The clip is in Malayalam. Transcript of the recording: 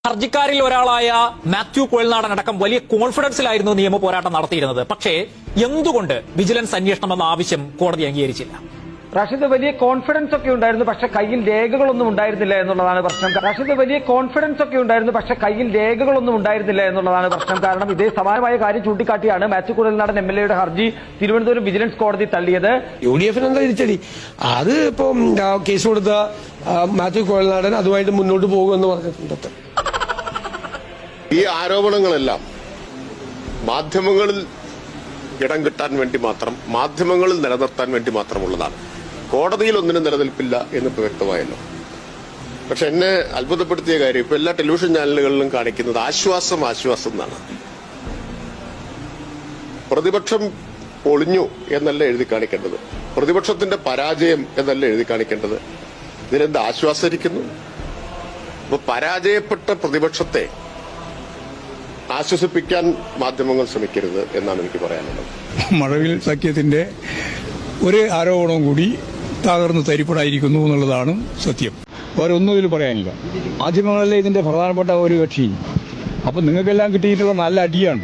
ഹർജിക്കാരിൽ ഒരാളായ മാത്യു കുഴൽനാടൻ അടക്കം വലിയ കോൺഫിഡൻസിലായിരുന്നു നിയമ പോരാട്ടം നടത്തിയിരുന്നത്. പക്ഷേ എന്തുകൊണ്ട് വിജിലൻസ് അന്വേഷണം എന്ന ആവശ്യം കോടതി അംഗീകരിച്ചില്ല? റാഷിദ്, വലിയ കോൺഫിഡൻസ് ഒക്കെ ഉണ്ടായിരുന്നു, പക്ഷെ കയ്യിൽ രേഖകളൊന്നും ഉണ്ടായിരുന്നില്ല എന്നുള്ളതാണ് പ്രശ്നം. റാഷിദ്, വലിയ കോൺഫിഡൻസ് ഒക്കെ ഉണ്ടായിരുന്നു, പക്ഷെ കയ്യിൽ രേഖകളൊന്നും ഉണ്ടായിരുന്നില്ല എന്നുള്ളതാണ് പ്രശ്നം. കാരണം ഇതേ സമാനമായ കാര്യം ചൂണ്ടിക്കാട്ടിയാണ് മാത്യു കുഴൽനാടൻ എംഎൽഎയുടെ ഹർജി തിരുവനന്തപുരം വിജിലൻസ് കോടതി തള്ളിയത്. UDF എന്താ തിരിച്ചടി? അത് ഇപ്പം കേസ് കൊടുത്ത മാത്യു കുഴൽനാടൻ അതുമായിട്ട് മുന്നോട്ട് പോകുമെന്ന് പറഞ്ഞിട്ടുണ്ട്. ഈ ആരോപണങ്ങളെല്ലാം മാധ്യമങ്ങളിൽ ഇടം കിട്ടാൻ വേണ്ടി മാത്രം, മാധ്യമങ്ങളിൽ നിലനിർത്താൻ വേണ്ടി മാത്രമുള്ളതാണ്. കോടതിയിൽ ഒന്നിനും നിലനിൽപ്പില്ല എന്നിപ്പോ വ്യക്തമായല്ലോ. പക്ഷെ എന്നെ അത്ഭുതപ്പെടുത്തിയ കാര്യം ഇപ്പൊ എല്ലാ ടെലിവിഷൻ ചാനലുകളിലും കാണിക്കുന്നത് ആശ്വാസം എന്നാണ്. പ്രതിപക്ഷം പൊളിഞ്ഞു എന്നല്ല എഴുതി കാണിക്കേണ്ടത്, പ്രതിപക്ഷത്തിന്റെ പരാജയം എന്നല്ല എഴുതി കാണിക്കേണ്ടത്. ഇതിനെന്ത് ആശ്വാസിക്കുന്നു? അപ്പൊ പരാജയപ്പെട്ട പ്രതിപക്ഷത്തെ ആശ്വസിപ്പിക്കാൻ മാധ്യമങ്ങൾ ശ്രമിക്കരുത് എന്നാണ് എനിക്ക് പറയാനുള്ളത്. മഴവിൽ സഖ്യത്തിന്റെ ഒരു ആരോപണവും കൂടി തകർന്ന് തരിപ്പടായിരിക്കുന്നു എന്നുള്ളതാണ് സത്യം. വേറെ ഒന്നും ഇതിൽ പറയാനില്ല. മാധ്യമങ്ങളിലെ ഇതിന്റെ പ്രധാനപ്പെട്ട ഒരു കക്ഷി. അപ്പൊ നിങ്ങൾക്കെല്ലാം കിട്ടിയിട്ടുള്ള നല്ല അടിയാണ്.